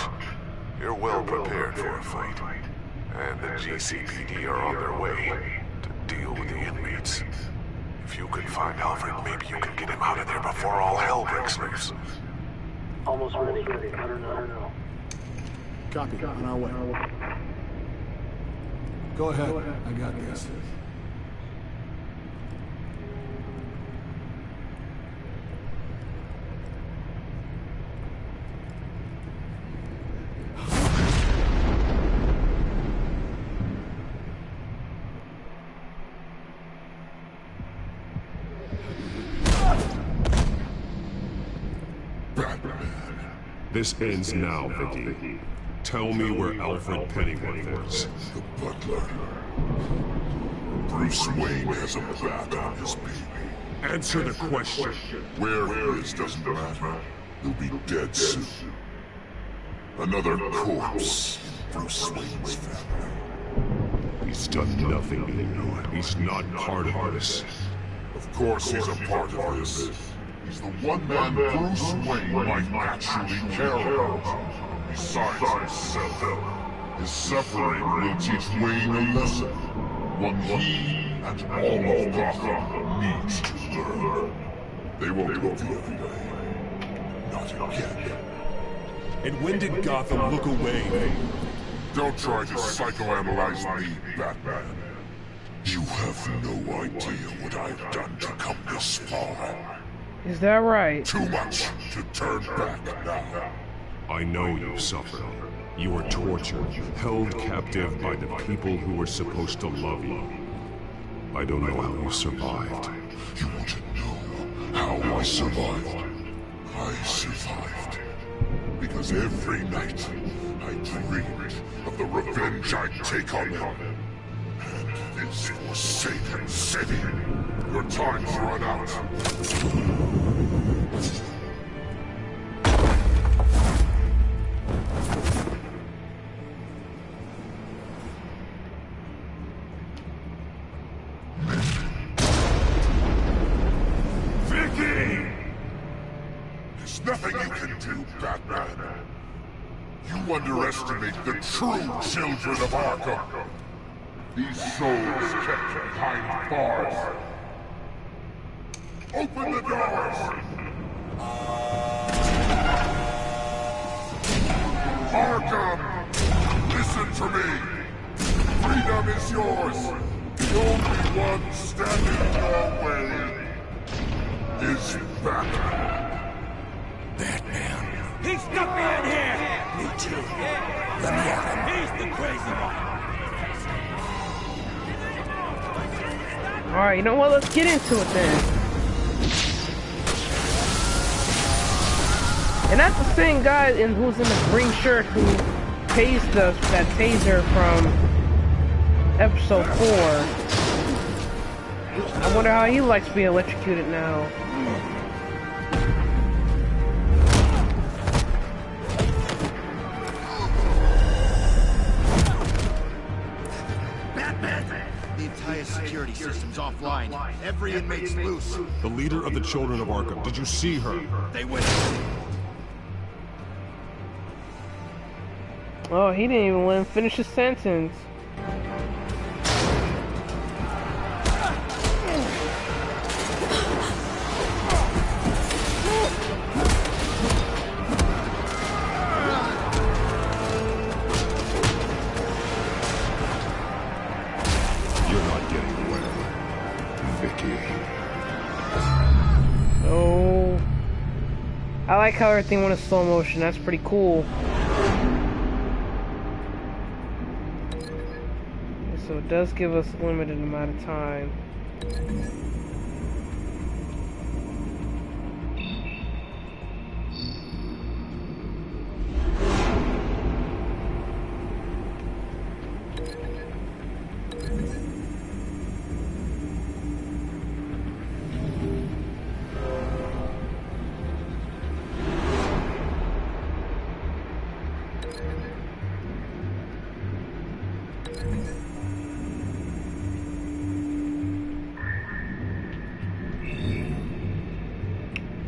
You're well prepared for a fight. And the GCPD are on their way to deal with the inmates. If you can find Alfred, maybe you can get him out of there before all hell breaks loose. Almost ready. I don't know. Copy. On our way. Go ahead. I got this. This ends now, Vicky. Tell me where Alfred Pennyworth is. The butler. Bruce Wayne has a bat on his baby. Answer the question. Where he is doesn't matter. He'll be dead soon. Another corpse in Bruce Wayne's family. He's done nothing to you. He's not part of this. Of course he's a part of this. He's the one man Bruce Wayne might actually care about. Besides himself, his suffering will teach Wayne a lesson. One he and all of Gotham needs to learn. They won't go the other way. Not again. And when did Gotham look away? Don't try to psychoanalyze me, Batman. You have no idea what I've done to come this far. Is that right? Too much to turn back now. I know you suffered. You were tortured, held captive by the people who were supposed to love you. I don't know how you survived. You want to know how I survived? I survived because every night I dreamed of the revenge I'd take on them. And this forsaken city. Your time's run out. Nothing you can do, Batman. You underestimate the true children of Arkham. These souls kept behind bars. Open the doors! Arkham! Listen to me! Freedom is yours! The only one standing in your way is Batman. Batman? He stuck me in here! Me too. Let me at him. He's the crazy one. Alright, you know what? Let's get into it then. And that's the same guy who's in the green shirt who tased us that taser from episode 4. I wonder how he likes being electrocuted now. The entire security system's offline. Every inmate's loose. The leader of the Children of Arkham. Did you see her? They went. Oh, he didn't even let him finish his sentence. I like how everything went in slow motion. That's pretty cool. So it does give us a limited amount of time.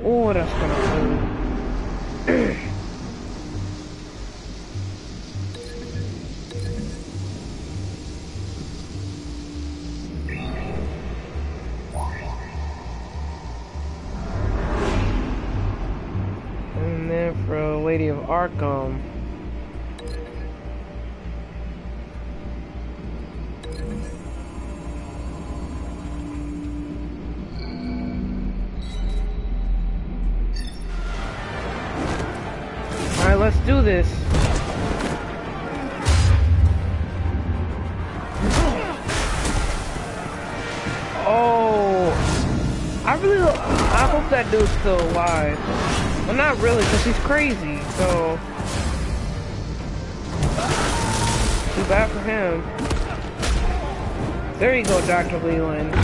Oh, that's gonna hurt. And then for Lady of Arkham. Alright, let's do this. Oh, I hope that dude's still alive. Well, not really, because he's crazy, so too bad for him. There you go, Dr. Leland.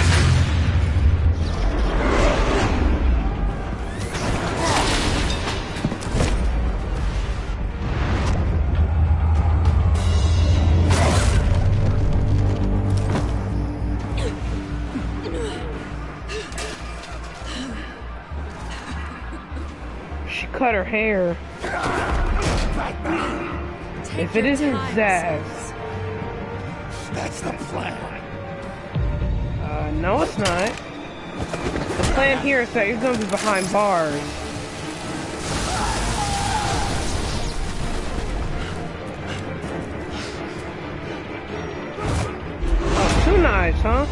Cut her hair. If it isn't Zaz. That's the plan. No it's not. The plan here is that you're gonna be behind bars. Oh, 2 knives, huh?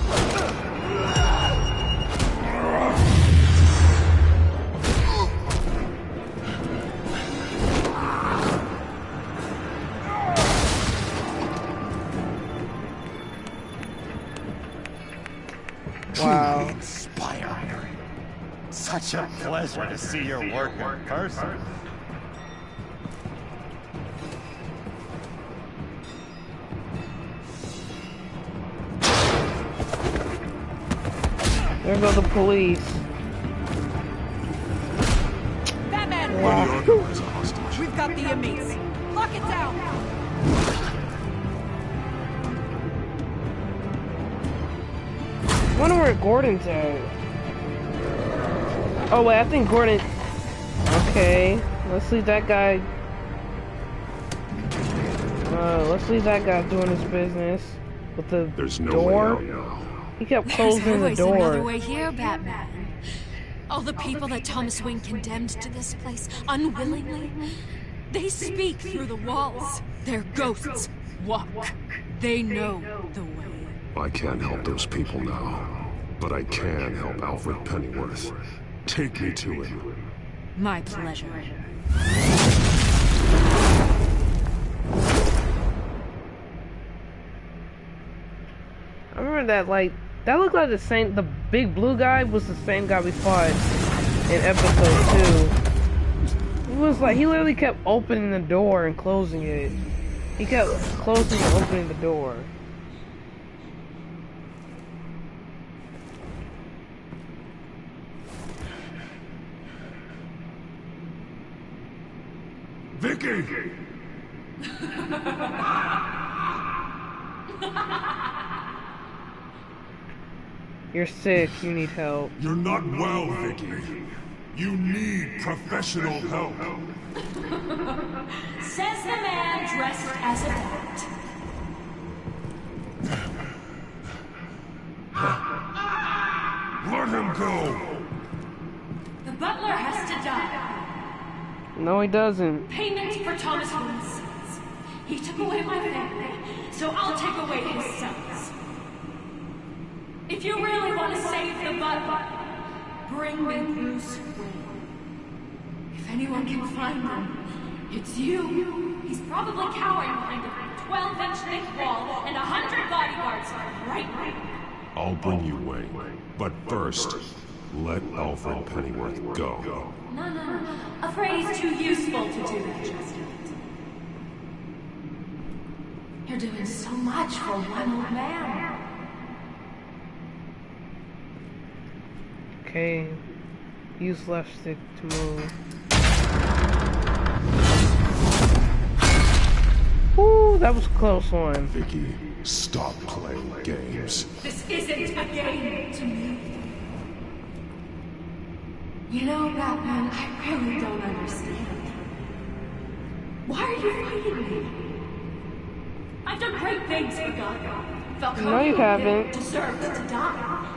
Wow. Inspiring. Such a pleasure to see your work in person. There go the police. Batman! Wow. We've got the inmates. Lock it down! I wonder where Gordon's at. Oh wait, I think Gordon... Okay, let's leave that guy... let's leave that guy doing his business. with the There's no door. way out now. He kept There's closing the always another door. way here, Batman. All the people that Thomas Wayne condemned to this place unwillingly, they speak through the walls. Their ghosts walk. They know the way. I can't help those people now, but I can help Alfred Pennyworth. Take me to him. My pleasure. I remember that, like, that looked like the big blue guy was the same guy we fought in episode 2. It was like, he literally kept opening the door and closing it. He kept closing and opening the door. Vicky! You're sick, you need help. You're not well, Vicky. You need professional help. Says the man dressed as a bat. Let him go! The butler has to die. No, he doesn't. Payment for Thomas Wayne's sins. He took away my family, so I'll take away his sons. If you really want to save the butler, bring me Bruce Wayne. If anyone can find him, it's you. He's probably cowering behind a 12-inch thick wall and 100 bodyguards right now. I'll bring you Wayne, but first, let Alfred Pennyworth go. No. A phrase too useful to do that just yet. You're doing so much for one old man. Okay. Use left stick to move. Woo, that was a close one. Vicky, stop playing games. This isn't a game to me. You know, Batman, I really don't understand. Why are you fighting me? I've done great things for Gotham. Falcone No, you haven't. deserved to die.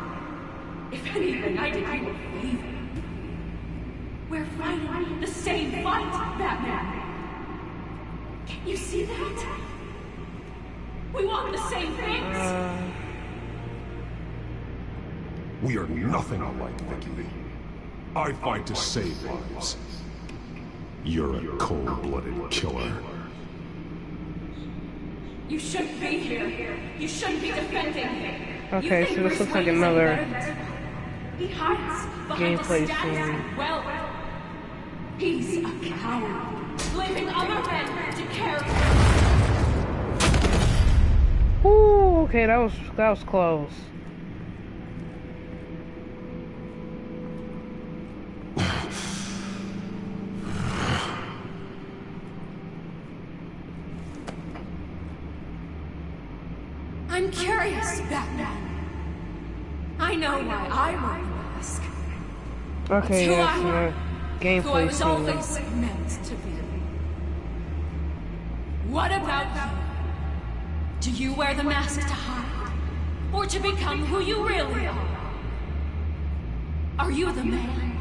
If anything, I did you a favor. We're fighting the same fight, Batman. Can't you see that? We want the same things. We are nothing alike, Vicky. I fight to save lives. You're a cold-blooded killer. You shouldn't be here. You shouldn't be defending him. Okay, so this looks like another He hides behind the gameplay status scene. of wealth. He's a coward, leaving other men to carry. Ooh, okay, that was close. I'm curious, Batman. I know why I wear the mask. Okay, Who yeah, I so who I gameplay was scene. always meant to be. What about you? Do you wear the mask to hide? Or to become who you really are? Are you the man?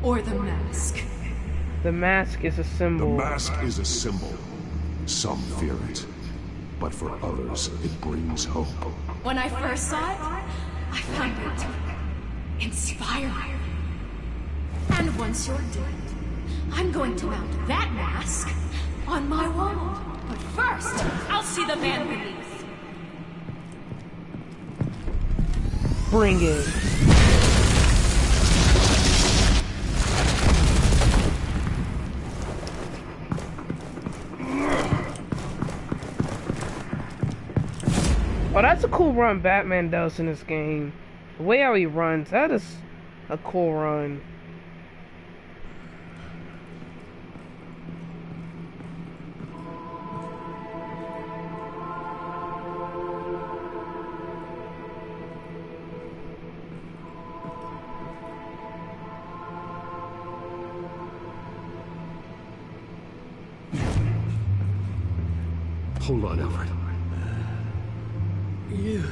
Or the mask? The mask is a The symbol. mask is a symbol. Some fear it, but for others, it brings hope. When I first saw it, I found it inspiring. And once you're dead, I'm going to mount that mask on my wall. But first, I'll see the man beneath. Bring it. Oh, that's a cool run Batman does in this game. The way how he runs, that is a cool run. Hold on, Alfred. You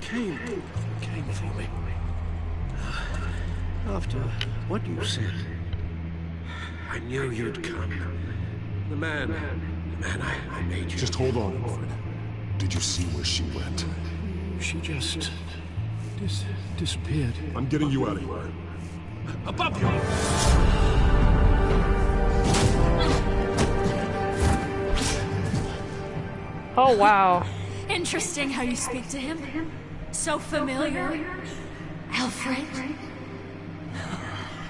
came for me. After what you said, I knew you'd come. The man I made you. Just hold on, Alfred. Did you see where she went? She just disappeared. I'm getting you out of here. Above you! Oh, wow. Interesting how you speak to him. So familiar. Alfred.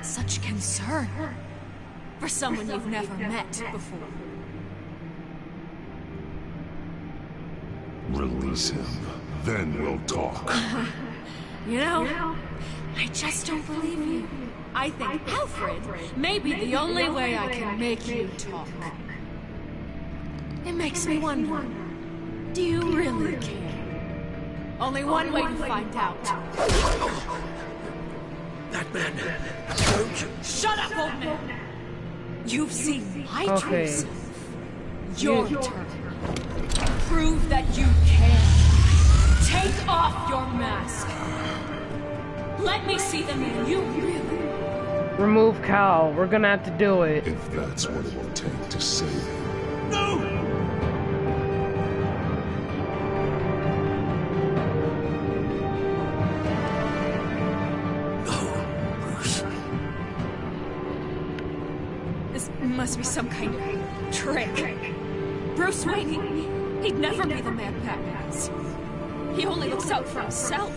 Such concern. For someone you've never met before. Release him. Then we'll talk. You know, I just don't believe you. I think Alfred may be the only way I can make you talk. It makes me wonder, do you really care? Only one way to find out. That man, don't you? Shut up, old man! You've seen my true Okay. self. Your turn. Prove that you can. Take off your mask. Let me see the man you really... Remove Cal. We're gonna have to do it. If that's what it will take to save him. No! This must be some kind of trick. Bruce Wayne, he'd never be the man Batman is. He only looks out for himself.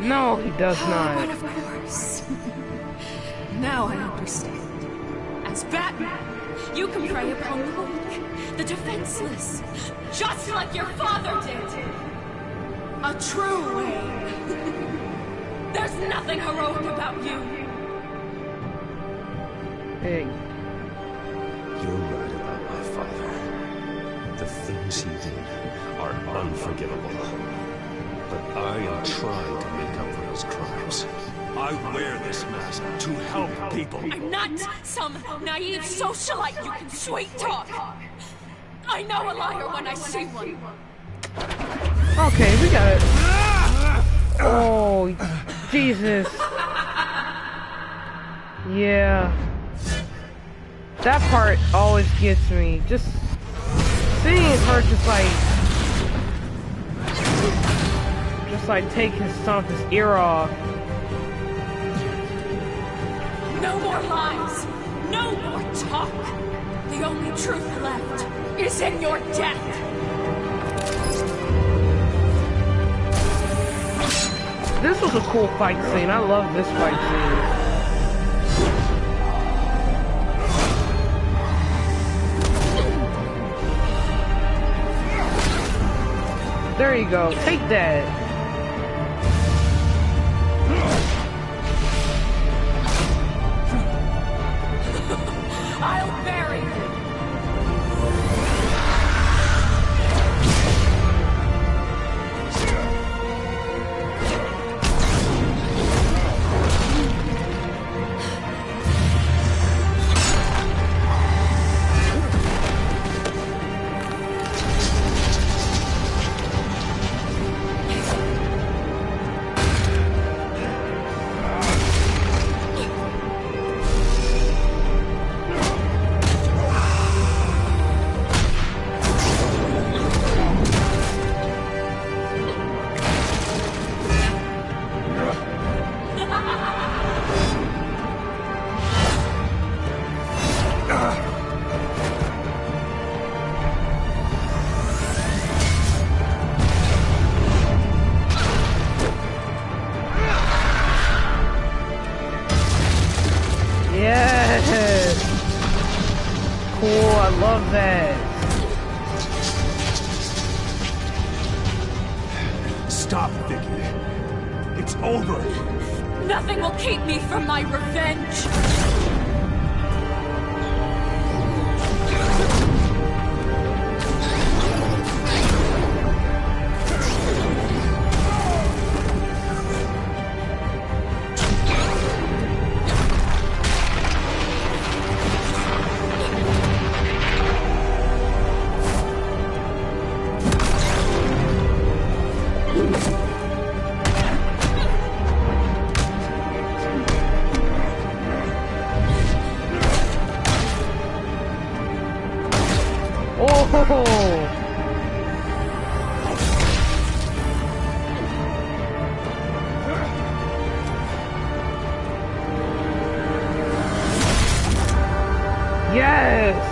No, he does But not. of course. Now I understand. As Batman, you can prey upon the weak, the defenseless, just like your father did. A true Wayne. There's nothing heroic about you. Hey, You're right about my father. The things he did are unforgivable. But I am trying to make up for his crimes. I wear this mask to help people. I'm not some naive socialite you can sweet talk. I know a liar when I see one. okay, we got it. Oh, Jesus. Yeah. That part always gets me. Just seeing her just like take his stomp his ear off. No more lies. No more talk. The only truth left is in your death. This was a cool fight scene. I love this fight scene. There you go. Take that. I'll bury you. Yes. Cool. I love that. Stop, Vicky. It's over. Nothing will keep me from my revenge. Yes!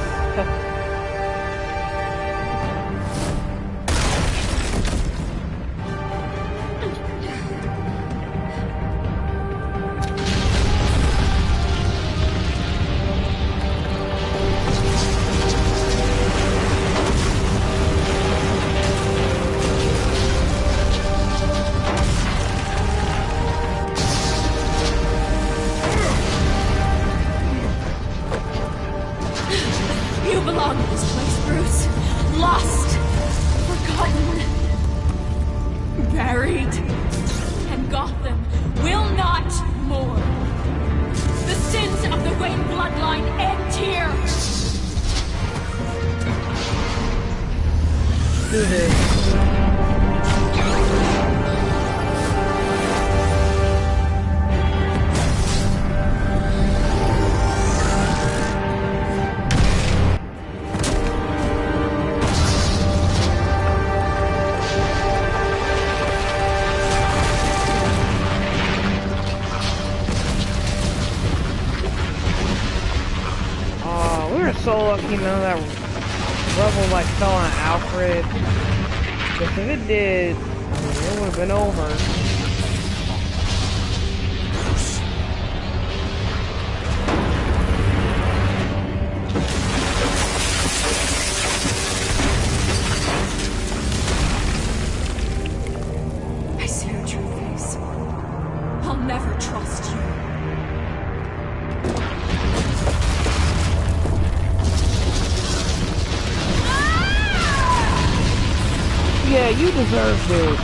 You belong in this place, Bruce. Lost, forgotten, buried. And Gotham will not mourn. The sins of the Wayne bloodline end here. Do this. So lucky none of that rubble like fell on Alfred. Because if it did, it would have been over. I see your true face. I'll never trust you. Yeah, you deserve it.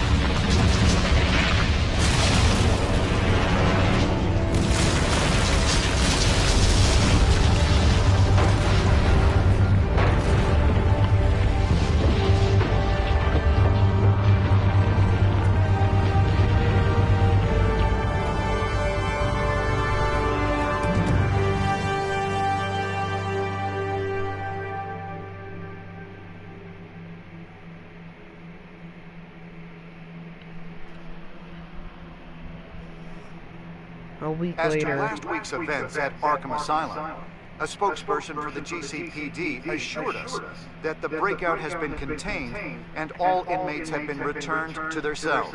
A week As later. to last week's events at Arkham Asylum, a spokesperson for the GCPD assured us that the breakout has been contained and all inmates have been returned to their cells.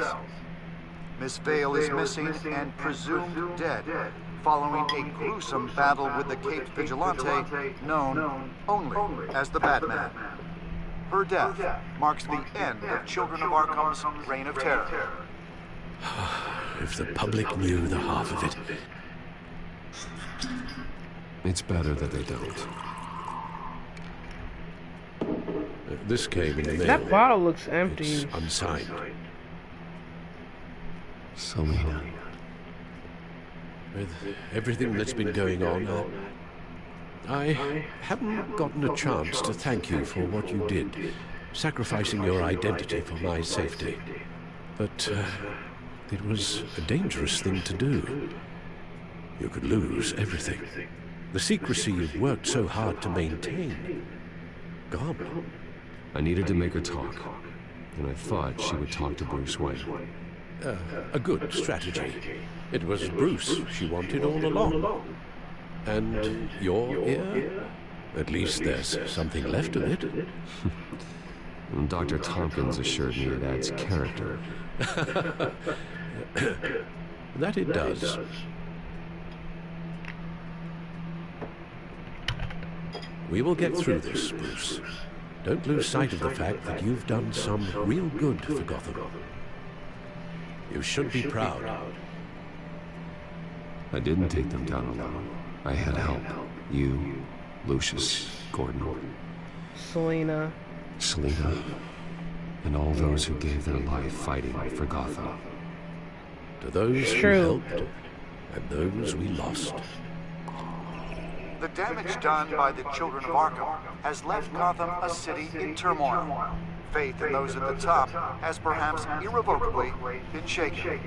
Miss Vale is missing and presumed dead, following a gruesome battle with the Caped Vigilante known only as the Batman. Her death marks the end of Children of Arkham's reign of terror. If the public knew the half of it. It's better that they don't. This came in the mail. That bottle looks empty. It's unsigned. Selena. With everything that's been going on, I haven't gotten a chance to thank you for what you did, sacrificing your identity for my safety. But it was a dangerous thing to do. You could lose everything. The secrecy you've worked so hard to maintain. Gone. I needed to make her talk, and I thought she would talk to Bruce Wayne. A good strategy. It was Bruce she wanted all along. And your ear? At least there's something left of it. And Dr. Tompkins assured me it adds character. That it does. We will get through this, Bruce. Don't lose sight of the fact that you've done some real good for Gotham. You should be proud. I didn't take them down alone. I had help. You, Lucius, Gordon. Selena, and all those who gave their life fighting for Gotham. To those who helped, and those we lost. The damage done by the Children of Arkham has left Gotham a city in turmoil. Faith in those at the top has perhaps irrevocably been shaken.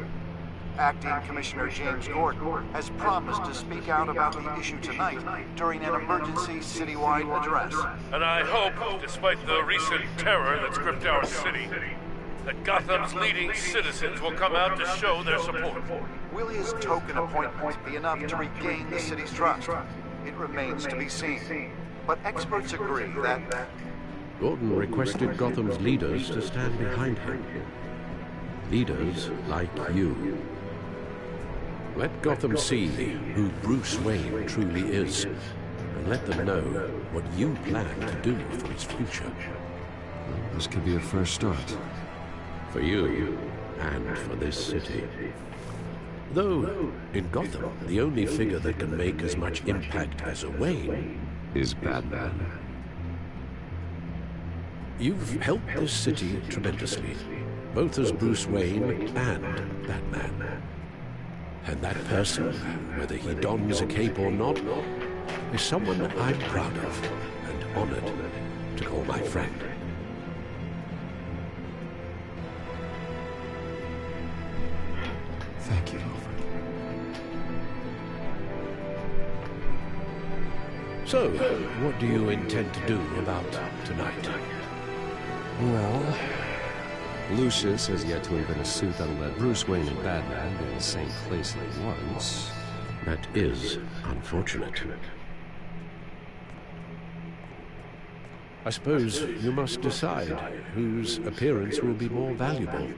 Acting Commissioner James Gordon has promised to speak out about the issue tonight during an emergency citywide address. And I hope, despite the recent terror that's gripped our city, that Gotham's leading citizens will come out to show their support. Will his token appointment be enough to regain the city's trust? It remains to be seen. But experts agree that Gordon requested Gotham's leaders to stand behind him. Leaders like you. Let Gotham see who Bruce Wayne truly is, and let them know what you plan to do for its future. This could be a first start. For you, and for this city. Though, in Gotham, the only figure that can make as much impact as a Wayne is Batman. You've helped this city tremendously, both as Bruce Wayne and Batman. And that person, whether he dons a cape or not, is someone I'm proud of and honored to call my friend. Thank you, Alfred. So, what do you intend to do about tonight? Well, Lucius has yet to invent a suit that'll let Bruce Wayne and Batman be in the same place at once. That is unfortunate. I suppose you must decide whose appearance will be more valuable.